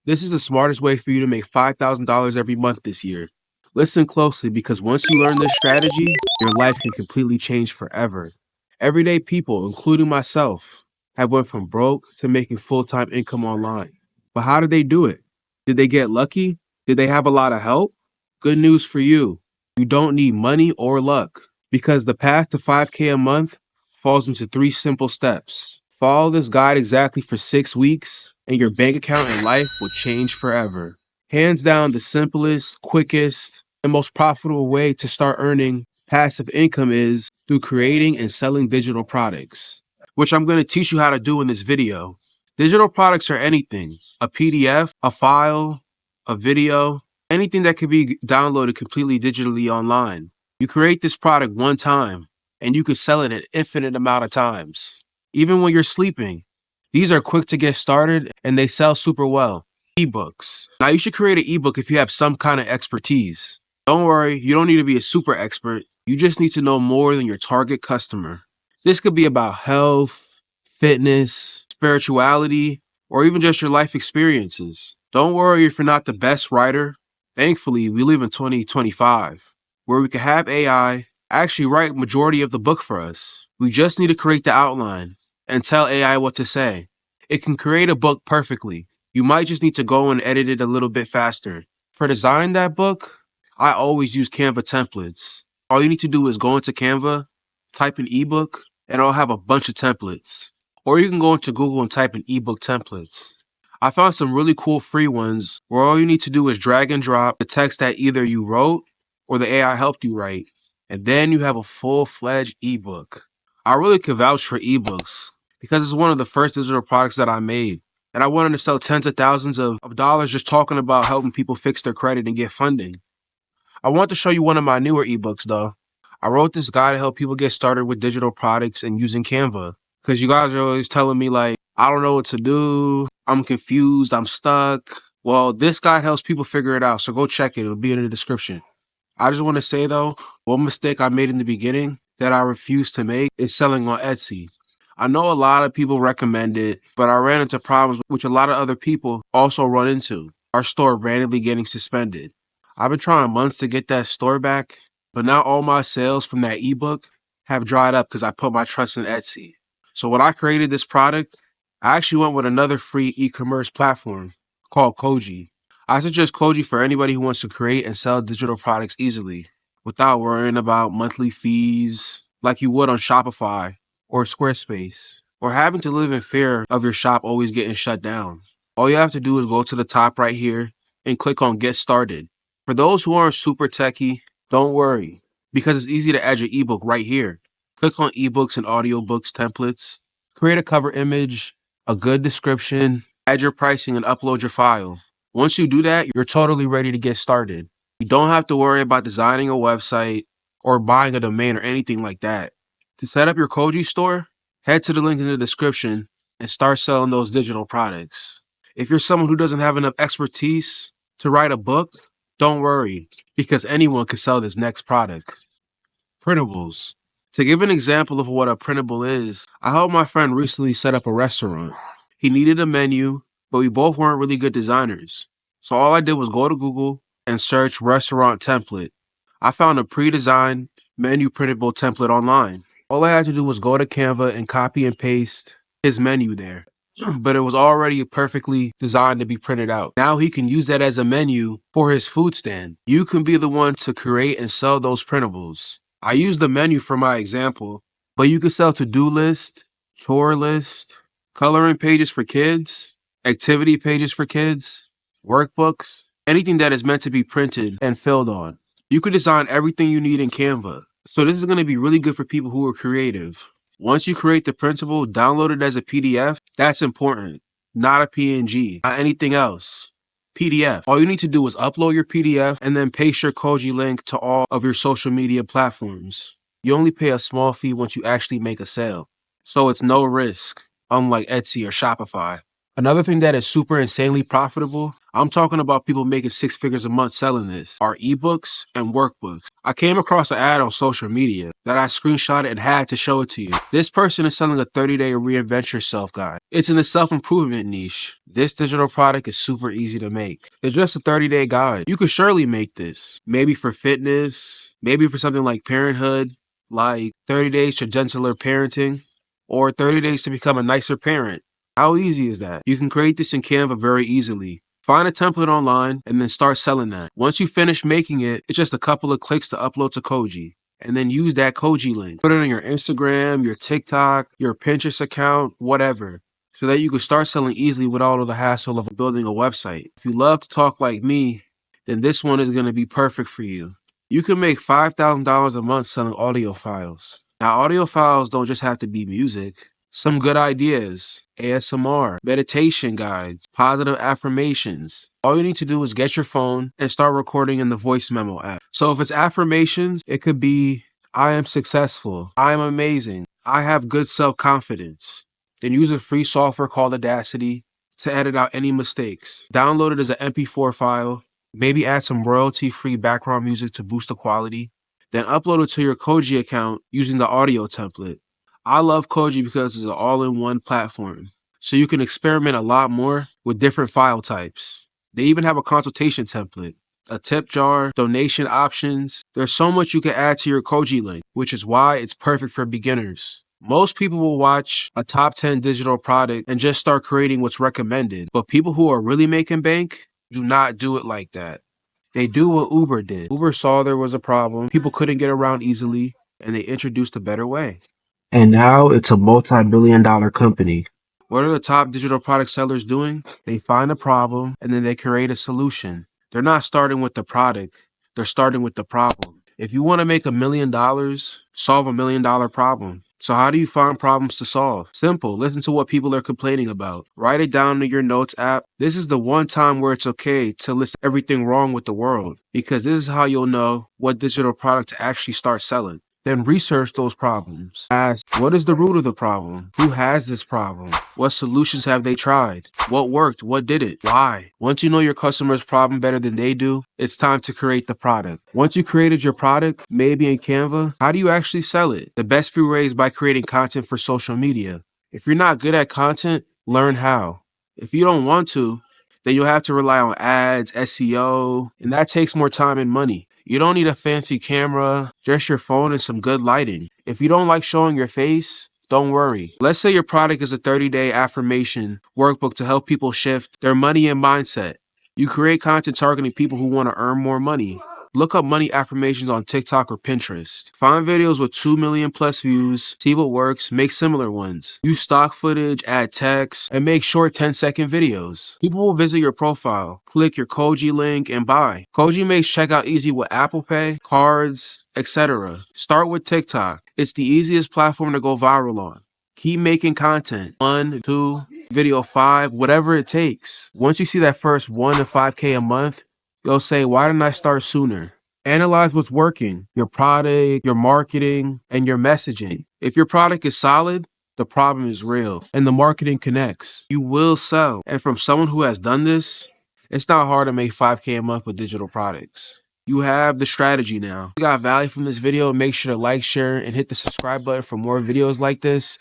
This is the smartest way for you to make $5,000 every month this year. Listen closely because once you learn this strategy, your life can completely change forever. Everyday people, including myself, have went from broke to making full-time income online. But how did they do it? Did they get lucky? Did they have a lot of help? Good news for you. You don't need money or luck because the path to 5K a month falls into 3 simple steps. Follow this guide exactly for 6 weeks and your bank account and life will change forever. Hands down, the simplest, quickest, and most profitable way to start earning passive income is through creating and selling digital products, which I'm going to teach you how to do in this video. Digital products are anything, a PDF, a file, a video, anything that can be downloaded completely digitally online. You create this product one time and you can sell it an infinite amount of times, even when you're sleeping. These are quick to get started and they sell super well. Ebooks. Now you should create an ebook if you have some kind of expertise. Don't worry, you don't need to be a super expert. You just need to know more than your target customer. This could be about health, fitness, spirituality, or even just your life experiences. Don't worry if you're not the best writer. Thankfully, we live in 2025, where we can have AI actually write majority of the book for us. We just need to create the outline and tell AI what to say. It can create a book perfectly. You might just need to go and edit it a little bit faster. For designing that book, I always use Canva templates. All you need to do is go into Canva, type in ebook, and it'll have a bunch of templates. Or you can go into Google and type in ebook templates. I found some really cool free ones where all you need to do is drag and drop the text that either you wrote or the AI helped you write, and then you have a full-fledged ebook. I really could vouch for ebooks because it's one of the first digital products that I made. And I wanted to sell tens of thousands of dollars just talking about helping people fix their credit and get funding. I want to show you one of my newer ebooks though. I wrote this guide to help people get started with digital products and using Canva. Because you guys are always telling me like, I don't know what to do, I'm confused, I'm stuck. Well, this guide helps people figure it out, so go check it. It'll be in the description. I just want to say though, one mistake I made in the beginning that I refuse to make is selling on Etsy. I know a lot of people recommend it, but I ran into problems which a lot of other people also run into. Our store randomly getting suspended. I've been trying months to get that store back, but now all my sales from that ebook have dried up because I put my trust in Etsy. So when I created this product, I actually went with another free e-commerce platform called Koji. I suggest Koji for anybody who wants to create and sell digital products easily without worrying about monthly fees like you would on Shopify or Squarespace, or having to live in fear of your shop always getting shut down. All you have to do is go to the top right here and click on Get Started. For those who aren't super techie, don't worry, because it's easy to add your ebook right here. Click on ebooks and audiobooks templates, create a cover image, a good description, add your pricing, and upload your file. Once you do that, you're totally ready to get started. You don't have to worry about designing a website or buying a domain or anything like that. To set up your Koji store, head to the link in the description and start selling those digital products. If you're someone who doesn't have enough expertise to write a book, don't worry, because anyone can sell this next product. Printables. To give an example of what a printable is, I helped my friend recently set up a restaurant. He needed a menu, but we both weren't really good designers. So all I did was go to Google and search restaurant template. I found a pre-designed menu printable template online. All I had to do was go to Canva and copy and paste his menu there. But it was already perfectly designed to be printed out. Now he can use that as a menu for his food stand. You can be the one to create and sell those printables. I used the menu for my example, but you can sell to-do list, chore list, coloring pages for kids, activity pages for kids, workbooks, anything that is meant to be printed and filled on. You can design everything you need in Canva. So this is going to be really good for people who are creative. Once you create the printable, download it as a PDF. That's important. Not a PNG, not anything else. PDF. All you need to do is upload your PDF and then paste your Koji link to all of your social media platforms. You only pay a small fee once you actually make a sale. So it's no risk, unlike Etsy or Shopify. Another thing that is super insanely profitable, I'm talking about people making 6 figures a month selling this, are ebooks and workbooks. I came across an ad on social media that I screenshotted and had to show it to you. This person is selling a 30-day reinvent yourself guide. It's in the self-improvement niche. This digital product is super easy to make. It's just a 30-day guide. You could surely make this. Maybe for fitness, maybe for something like parenthood, like 30 days to gentler parenting, or 30 days to become a nicer parent. How easy is that? You can create this in Canva very easily. Find a template online and then start selling that. Once you finish making it, it's just a couple of clicks to upload to Koji. And then use that Koji link. Put it on your Instagram, your TikTok, your Pinterest account, whatever. So that you can start selling easily without all the hassle of building a website. If you love to talk like me, then this one is going to be perfect for you. You can make $5,000 a month selling audio files. Now, audio files don't just have to be music. Some good ideas, ASMR, meditation guides, positive affirmations. All you need to do is get your phone and start recording in the voice memo app. So if it's affirmations, it could be, I am successful, I am amazing, I have good self-confidence. Then use a free software called Audacity to edit out any mistakes. Download it as an MP4 file, maybe add some royalty-free background music to boost the quality. Then upload it to your Koji account using the audio template. I love Koji because it's an all-in-one platform, so you can experiment a lot more with different file types. They even have a consultation template, a tip jar, donation options. There's so much you can add to your Koji link, which is why it's perfect for beginners. Most people will watch a top 10 digital product and just start creating what's recommended, but people who are really making bank do not do it like that. They do what Uber did. Uber saw there was a problem, people couldn't get around easily, and they introduced a better way. And now it's a multi-billion-dollar company. What are the top digital product sellers doing? They find a problem and then they create a solution. They're not starting with the product, they're starting with the problem. If you want to make $1 million, solve $1 million problem. So how do you find problems to solve? Simple. Listen to what people are complaining about. Write it down in your notes app. This is the one time where it's okay to list everything wrong with the world, because this is how you'll know what digital product to actually start selling. Then research those problems. Ask, what is the root of the problem? Who has this problem? What solutions have they tried? What worked? What didn't? Why? Once you know your customer's problem better than they do, it's time to create the product. Once you created your product, maybe in Canva, how do you actually sell it? The best free way is by creating content for social media. If you're not good at content, learn how. If you don't want to, then you'll have to rely on ads, SEO, and that takes more time and money. You don't need a fancy camera, just your phone and some good lighting. If you don't like showing your face, don't worry. Let's say your product is a 30-day affirmation workbook to help people shift their money and mindset. You create content targeting people who want to earn more money. Look up money affirmations on TikTok or Pinterest. Find videos with 2 million plus views, see what works, make similar ones. Use stock footage, add text, and make short 10-second videos. People will visit your profile, click your Koji link, and buy. Koji makes checkout easy with Apple Pay, cards, etc. Start with TikTok. It's the easiest platform to go viral on. Keep making content. 1, 2, video 5, whatever it takes. Once you see that first 1 to 5K a month, you'll say, why didn't I start sooner? Analyze what's working, your product, your marketing, and your messaging. If your product is solid, the problem is real, and the marketing connects. You will sell. And from someone who has done this, it's not hard to make 5K a month with digital products. You have the strategy now. If you got value from this video, make sure to like, share, and hit the subscribe button for more videos like this.